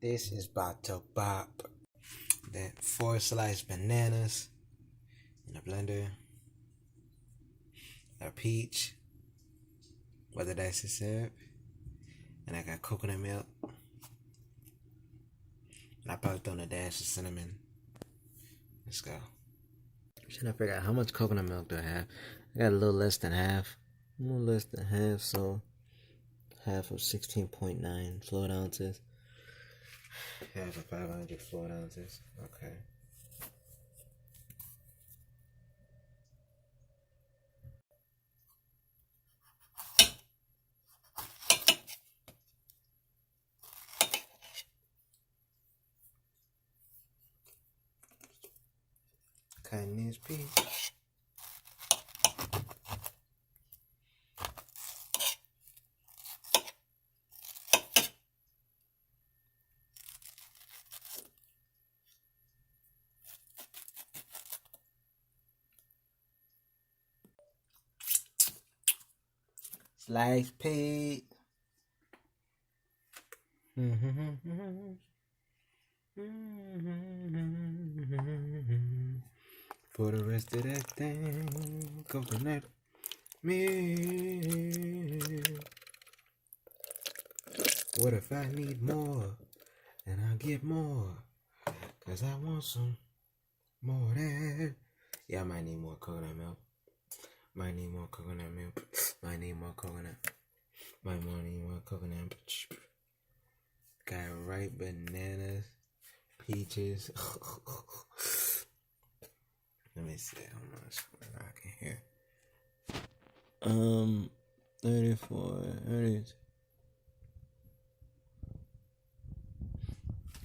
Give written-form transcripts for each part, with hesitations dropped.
This is about to bop. Then 4 sliced bananas in a blender. A peach, whether that's a syrup. And I got coconut milk. And I probably throw in a dash of cinnamon. Let's go. I'm trying to figure out how much coconut milk do I have. I got a little less than half. So half of 16.9 fluid ounces. Half of 500 fluid ounces. Okay. Cutting this piece. Slice pig. For the rest of that thing, coconut milk. What if I need more? And I'll get more. Cause I want some more of that. Yeah, I might need more coconut milk. Might need more coconut milk. Might need more coconut. Might need more coconut. Got ripe bananas, peaches. Let me see how much I can hear. 34, 30.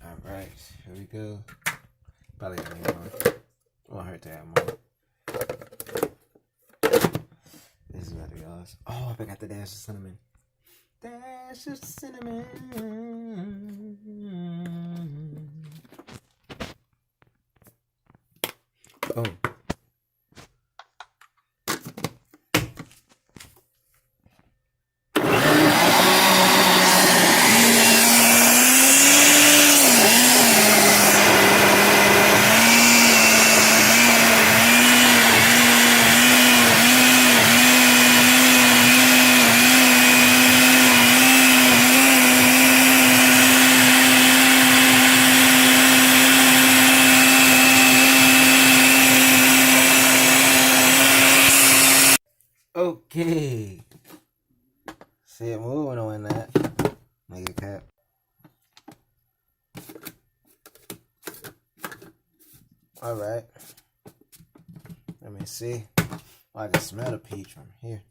Alright, here we go. Probably have more. Won't hurt to have more. This is about to be awesome. Oh, I forgot the dash of cinnamon. Dash of cinnamon. Boom. Okay. See it moving on that. Make it cap. Alright. Let me see. Oh, I can smell the peach from here.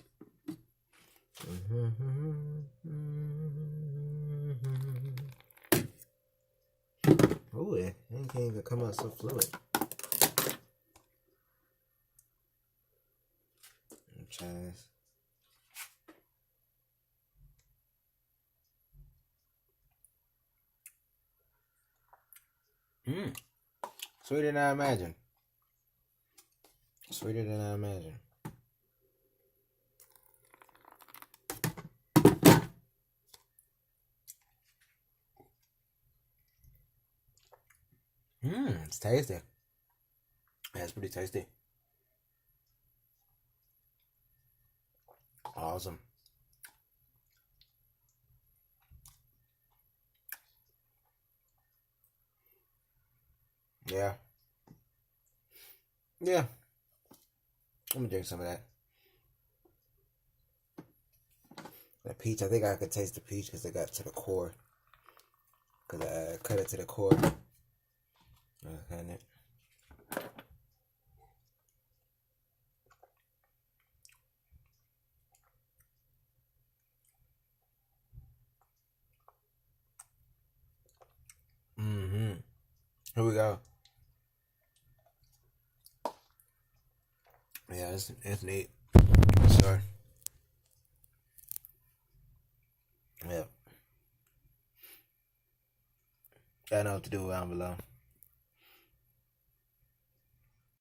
Oh, it can't even come out so fluid. Let me try this. Sweeter than I imagined. Sweeter than I imagined. It's tasty. Yeah, it's pretty tasty. Awesome. Yeah. Yeah. I'm gonna drink some of that. The peach, I think I could taste the peach because it got to the core. Because I cut it to the core. Cutting it. Here we go. Yeah, it's neat. Sure. Yeah. I know what to do down below.